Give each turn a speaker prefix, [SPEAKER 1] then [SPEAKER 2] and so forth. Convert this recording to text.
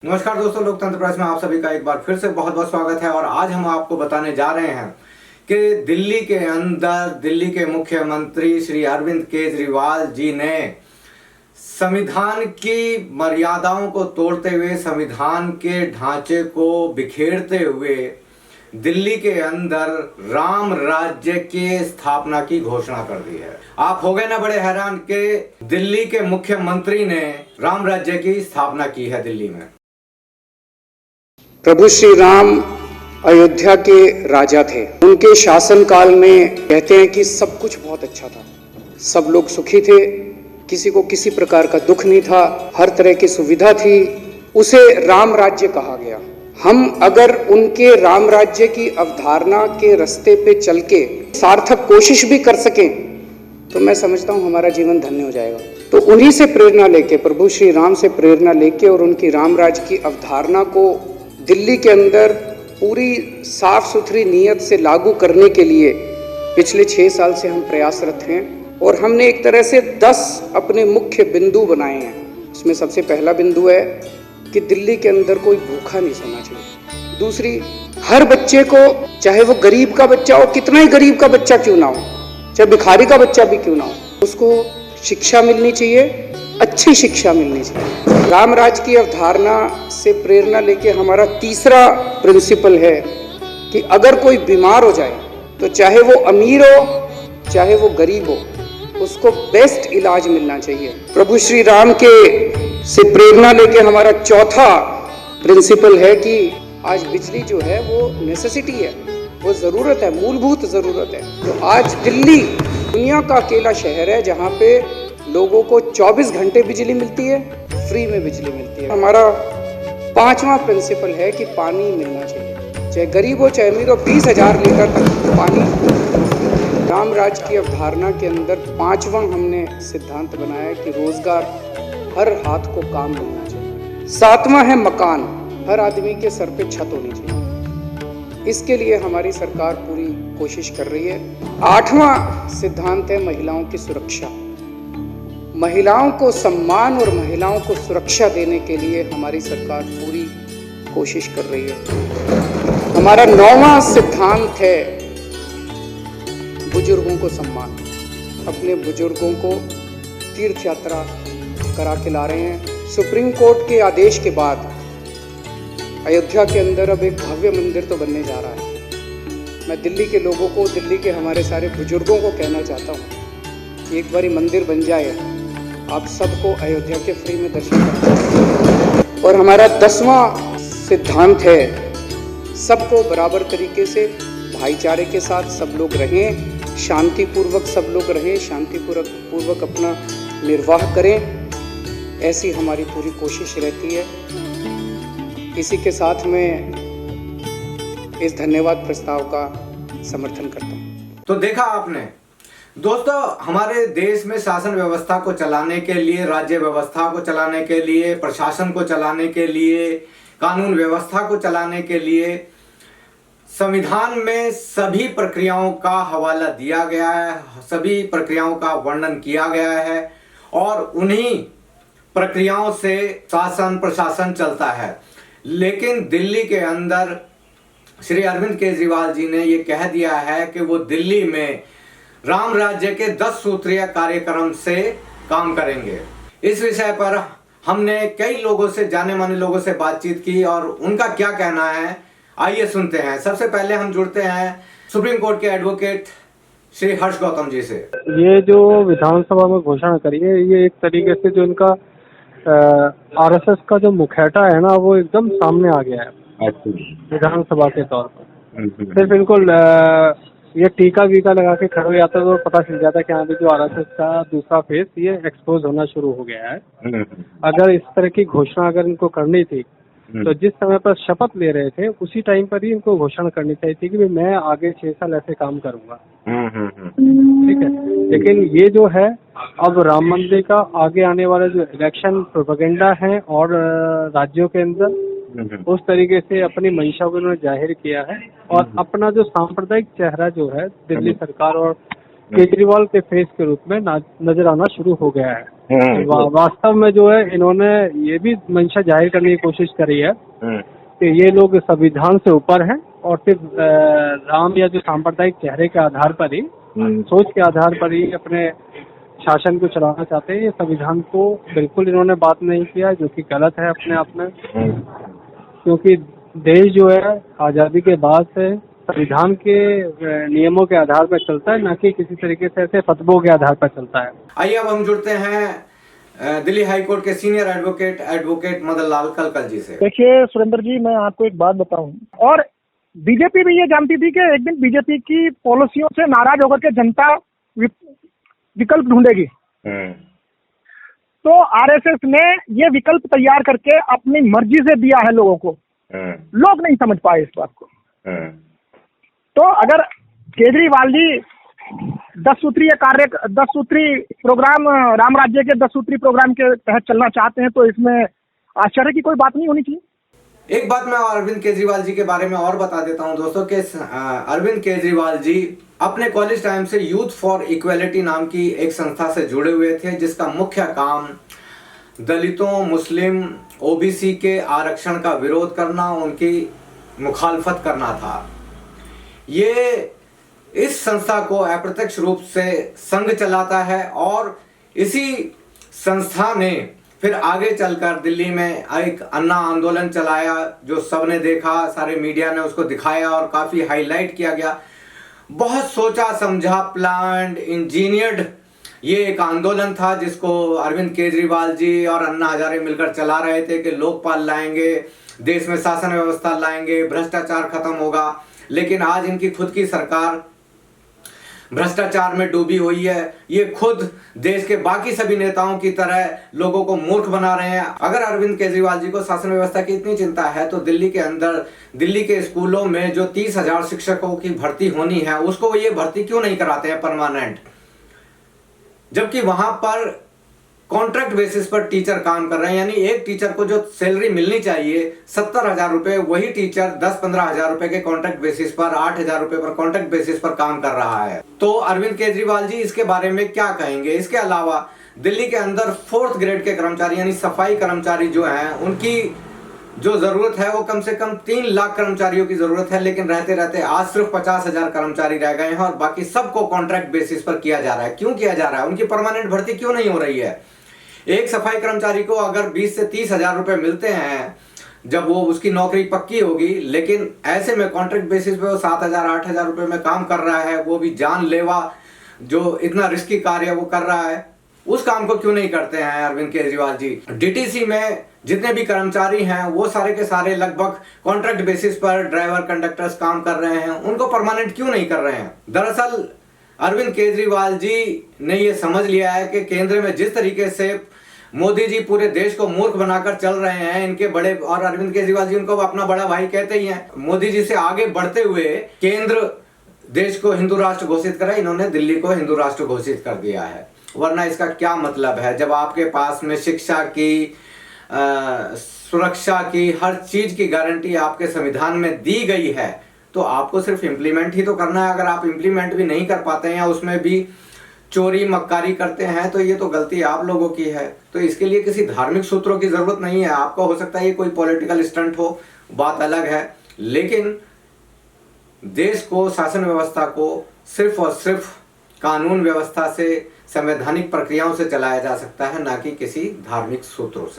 [SPEAKER 1] नमस्कार दोस्तों, लोकतंत्र प्रेस में आप सभी का एक बार फिर से बहुत बहुत स्वागत है। और आज हम आपको बताने जा रहे हैं कि दिल्ली के अंदर दिल्ली के मुख्यमंत्री श्री अरविंद केजरीवाल जी ने संविधान की मर्यादाओं को तोड़ते हुए, संविधान के ढांचे को बिखेरते हुए दिल्ली के अंदर राम राज्य की स्थापना की घोषणा कर दी है। आप हो गए ना बड़े हैरान कि दिल्ली के मुख्यमंत्री ने राम राज्य की स्थापना की है दिल्ली में।
[SPEAKER 2] प्रभु श्री राम अयोध्या के राजा थे। उनके शासनकाल में कहते हैं कि सब कुछ बहुत अच्छा था, सब लोग सुखी थे, किसी को किसी प्रकार का दुख नहीं था, हर तरह की सुविधा थी। उसे राम राज्य कहा गया। हम अगर उनके राम राज्य की अवधारणा के रास्ते पे चल के सार्थक कोशिश भी कर सकें तो मैं समझता हूँ हमारा जीवन धन्य हो जाएगा। तो उन्हीं से प्रेरणा लेके, प्रभु श्री राम से प्रेरणा लेके और उनकी राम राज्य की अवधारणा को दिल्ली के अंदर पूरी साफ सुथरी नीयत से लागू करने के लिए पिछले 6 साल से हम प्रयासरत हैं। और हमने एक तरह से 10 अपने मुख्य बिंदु बनाए हैं। इसमें सबसे पहला बिंदु है कि दिल्ली के अंदर कोई भूखा नहीं सोना चाहिए। दूसरी, हर बच्चे को, चाहे वो गरीब का बच्चा हो, कितना ही गरीब का बच्चा क्यों ना हो, चाहे भिखारी का बच्चा भी क्यों ना हो, उसको शिक्षा मिलनी चाहिए, अच्छी शिक्षा मिलनी चाहिए। राम राज की अवधारणा से प्रेरणा लेके हमारा तीसरा प्रिंसिपल है कि अगर कोई बीमार हो जाए तो चाहे वो अमीर हो चाहे वो गरीब हो, उसको बेस्ट इलाज मिलना चाहिए। प्रभु श्री राम के से प्रेरणा लेके हमारा चौथा प्रिंसिपल है कि आज बिजली जो है वो नेसेसिटी है, वो ज़रूरत है, मूलभूत ज़रूरत है। तो आज दिल्ली दुनिया का अकेला शहर है जहाँ पे लोगों को 24 घंटे बिजली मिलती है, फ्री में बिजली मिलती है। हमारा 5वां प्रिंसिपल है कि पानी मिलना चाहिए, चाहे गरीब हो चाहे अमीर हो, 20,000 लीटर तक पानी। राम राज की अवधारणा के अंदर 5वां हमने सिद्धांत बनाया कि रोजगार, हर हाथ को काम मिलना चाहिए। 7वां है मकान, हर आदमी के सर पे छत होनी चाहिए। इसके लिए हमारी सरकार पूरी कोशिश कर रही है। 8वां सिद्धांत है महिलाओं की सुरक्षा। महिलाओं को सम्मान और महिलाओं को सुरक्षा देने के लिए हमारी सरकार पूरी कोशिश कर रही है। हमारा 9वां सिद्धांत है बुजुर्गों को सम्मान। अपने बुजुर्गों को तीर्थ यात्रा करा के ला रहे हैं। सुप्रीम कोर्ट के आदेश के बाद अयोध्या के अंदर अब एक भव्य मंदिर तो बनने जा रहा है। मैं दिल्ली के लोगों को, दिल्ली के हमारे सारे बुजुर्गों को कहना चाहता हूँ कि एक बारी मंदिर बन जाए, आप सबको अयोध्या के फ्री में दर्शन करते। और हमारा 10वां सिद्धांत है सबको बराबर तरीके से भाईचारे के साथ सब लोग रहें, शांतिपूर्वक सब लोग रहें, शांतिपूर्वक अपना निर्वाह करें। ऐसी हमारी पूरी कोशिश रहती है। इसी के साथ में इस धन्यवाद प्रस्ताव का समर्थन करता हूँ।
[SPEAKER 1] तो देखा आपने दोस्तों, हमारे देश में शासन व्यवस्था को चलाने के लिए, राज्य व्यवस्था को चलाने के लिए, प्रशासन को चलाने के लिए, कानून व्यवस्था को चलाने के लिए संविधान में सभी प्रक्रियाओं का हवाला दिया गया है, सभी प्रक्रियाओं का वर्णन किया गया है और उन्हीं प्रक्रियाओं से शासन प्रशासन चलता है। लेकिन दिल्ली के अंदर श्री अरविंद केजरीवाल जी ने ये कह दिया है कि वो दिल्ली में राम राज्य के 10 सूत्रीय कार्यक्रम से काम करेंगे। इस विषय पर हमने कई लोगों से, जाने माने लोगों से बातचीत की और उनका क्या कहना है, आइए सुनते हैं। सबसे पहले हम जुड़ते हैं सुप्रीम कोर्ट के एडवोकेट श्री हर्ष गौतम जी से।
[SPEAKER 3] ये जो विधानसभा में घोषणा करी है, ये एक तरीके से जो इनका आरएसएस का जो मुखौटा है ना, वो एकदम सामने आ गया है विधानसभा के तौर पर। सिर्फ इनको ये टीका वीका लगा के खड़े हो जाता तो पता चल जाता कि हाँ भी जो आरएसएस का दूसरा फेस ये एक्सपोज होना शुरू हो गया है। अगर इस तरह की घोषणा अगर इनको करनी थी तो जिस समय पर शपथ ले रहे थे उसी टाइम पर ही इनको घोषणा करनी चाहिए थी कि मैं आगे 6 साल ऐसे काम करूंगा। ठीक है, लेकिन ये जो है अब राम मंदिर का आगे आने वाले जो इलेक्शन प्रोपेगेंडा है और राज्यों के अंदर उस तरीके से अपनी मंशा को उन्होंने जाहिर किया है और अपना जो सांप्रदायिक चेहरा जो है दिल्ली सरकार और केजरीवाल के फेस के रूप में नजर आना शुरू हो गया है। वास्तव में जो है इन्होंने ये भी मंशा जाहिर करने की कोशिश करी है कि ये लोग संविधान से ऊपर हैं और सिर्फ राम या जो सांप्रदायिक चेहरे के आधार पर ही, सोच के आधार पर ही अपने शासन को चलाना चाहते हैं। ये संविधान को बिल्कुल इन्होंने बात नहीं किया, जो कि गलत है अपने आप में, क्योंकि देश जो है आज़ादी के बाद से संविधान के नियमों के आधार पर चलता है, न कि किसी तरीके से ऐसे फतवों के आधार पर चलता है।
[SPEAKER 1] आइए अब हम जुड़ते हैं दिल्ली हाई कोर्ट के सीनियर एडवोकेट मदन लाल कलकल जी से।
[SPEAKER 4] देखिए सुरेंद्र जी, मैं आपको एक बात बताऊं, और बीजेपी भी ये जानती थी कि एक दिन बीजेपी की पॉलिसियों से नाराज होकर के जनता विकल्प ढूंढेगी। तो आरएसएस ने ये विकल्प तैयार करके अपनी मर्जी से दिया है लोगों को। लोग नहीं समझ पाए इस बात को। तो अगर केजरीवाल जी 10 सूत्री प्रोग्राम, राम राज्य के 10 सूत्री प्रोग्राम के तहत चलना चाहते हैं, तो इसमें आश्चर्य की कोई बात नहीं होनी चाहिए।
[SPEAKER 1] एक बात मैं अरविंद केजरीवाल जी के बारे में और बता देता हूं दोस्तों कि अरविंद केजरीवाल जी अपने कॉलेज टाइम से यूथ फॉर इक्वेलिटी नाम की एक संस्था से जुड़े हुए थे, जिसका मुख्य काम दलितों, मुस्लिम, ओबीसी के आरक्षण का विरोध करना, उनकी मुखालफत करना था। ये इस संस्था को अप्रत्यक्ष रूप से संघ चलाता है और इसी संस्था ने फिर आगे चलकर दिल्ली में एक अन्ना आंदोलन चलाया, जो सबने देखा, सारे मीडिया ने उसको दिखाया और काफी हाईलाइट किया गया। बहुत सोचा समझा, प्लान्ड, इंजीनियर्ड ये एक आंदोलन था, जिसको अरविंद केजरीवाल जी और अन्ना हजारे मिलकर चला रहे थे कि लोकपाल लाएंगे, देश में शासन व्यवस्था लाएंगे, भ्रष्टाचार खत्म होगा। लेकिन आज इनकी खुद की सरकार भ्रष्टाचार में डूबी हुई है। ये खुद देश के बाकी सभी नेताओं की तरह लोगों को मूर्ख बना रहे हैं। अगर अरविंद केजरीवाल जी को शासन व्यवस्था की इतनी चिंता है, तो दिल्ली के अंदर, दिल्ली के स्कूलों में जो 30,000 शिक्षकों की भर्ती होनी है, उसको ये भर्ती क्यों नहीं कराते हैं परमानेंट, जबकि वहां पर कॉन्ट्रैक्ट बेसिस पर टीचर काम कर रहे हैं। यानी एक टीचर को जो सैलरी मिलनी चाहिए 70,000 रुपए, वही टीचर 10-15 हजार रुपए के कॉन्ट्रैक्ट बेसिस पर, 8,000 रुपए पर कॉन्ट्रैक्ट बेसिस पर काम कर रहा है। तो अरविंद केजरीवाल जी इसके बारे में क्या कहेंगे? इसके अलावा दिल्ली के अंदर 4th ग्रेड के कर्मचारी यानी सफाई कर्मचारी जो हैं, उनकी जो जरूरत है वो कम से कम 3 लाख कर्मचारियों की जरूरत है, लेकिन रहते रहते आज सिर्फ 50,000 कर्मचारी रह गए हैं और बाकी सबको कॉन्ट्रैक्ट बेसिस पर किया जा रहा है। क्यों किया जा रहा है? उनकी परमानेंट भर्ती क्यों नहीं हो रही है? एक सफाई कर्मचारी को अगर 20 से 30 हजार रुपए मिलते हैं जब वो उसकी नौकरी पक्की होगी, लेकिन ऐसे में कॉन्ट्रैक्ट बेसिस पे वो 7,000 8,000 रुपए में काम कर रहा है, वो भी जानलेवा, जो इतना रिस्की कार्य वो कर रहा है, उस काम को क्यों नहीं करते हैं अरविंद केजरीवाल जी? डीटीसी में जितने भी कर्मचारी हैं वो सारे के सारे लगभग कॉन्ट्रैक्ट बेसिस पर ड्राइवर, कंडक्टर्स काम कर रहे हैं, उनको परमानेंट क्यों नहीं कर रहे हैं? दरअसल अरविंद केजरीवाल जी ने ये समझ लिया है कि केंद्र में जिस तरीके से मोदी जी पूरे देश को मूर्ख बनाकर चल रहे हैं, इनके बड़े, और अरविंद केजरीवाल जी उनको अपना बड़ा भाई कहते ही हैं, मोदी जी से आगे बढ़ते हुए केंद्र देश को हिंदू राष्ट्र घोषित करा, इन्होंने दिल्ली को हिंदू राष्ट्र घोषित कर दिया है। वरना इसका क्या मतलब है? जब आपके पास में शिक्षा की, सुरक्षा की, हर चीज की गारंटी आपके संविधान में दी गई है, तो आपको सिर्फ इम्प्लीमेंट ही तो करना है। अगर आप इम्प्लीमेंट भी नहीं कर पाते हैं या उसमें भी चोरी मक्कारी करते हैं, तो ये तो गलती आप लोगों की है। तो इसके लिए किसी धार्मिक सूत्रों की जरूरत नहीं है। आपको हो सकता है ये कोई पॉलिटिकल स्टंट हो, बात अलग है, लेकिन देश को, शासन व्यवस्था को सिर्फ और सिर्फ कानून व्यवस्था से, संवैधानिक प्रक्रियाओं से चलाया जा सकता है, ना कि किसी धार्मिक सूत्रों से।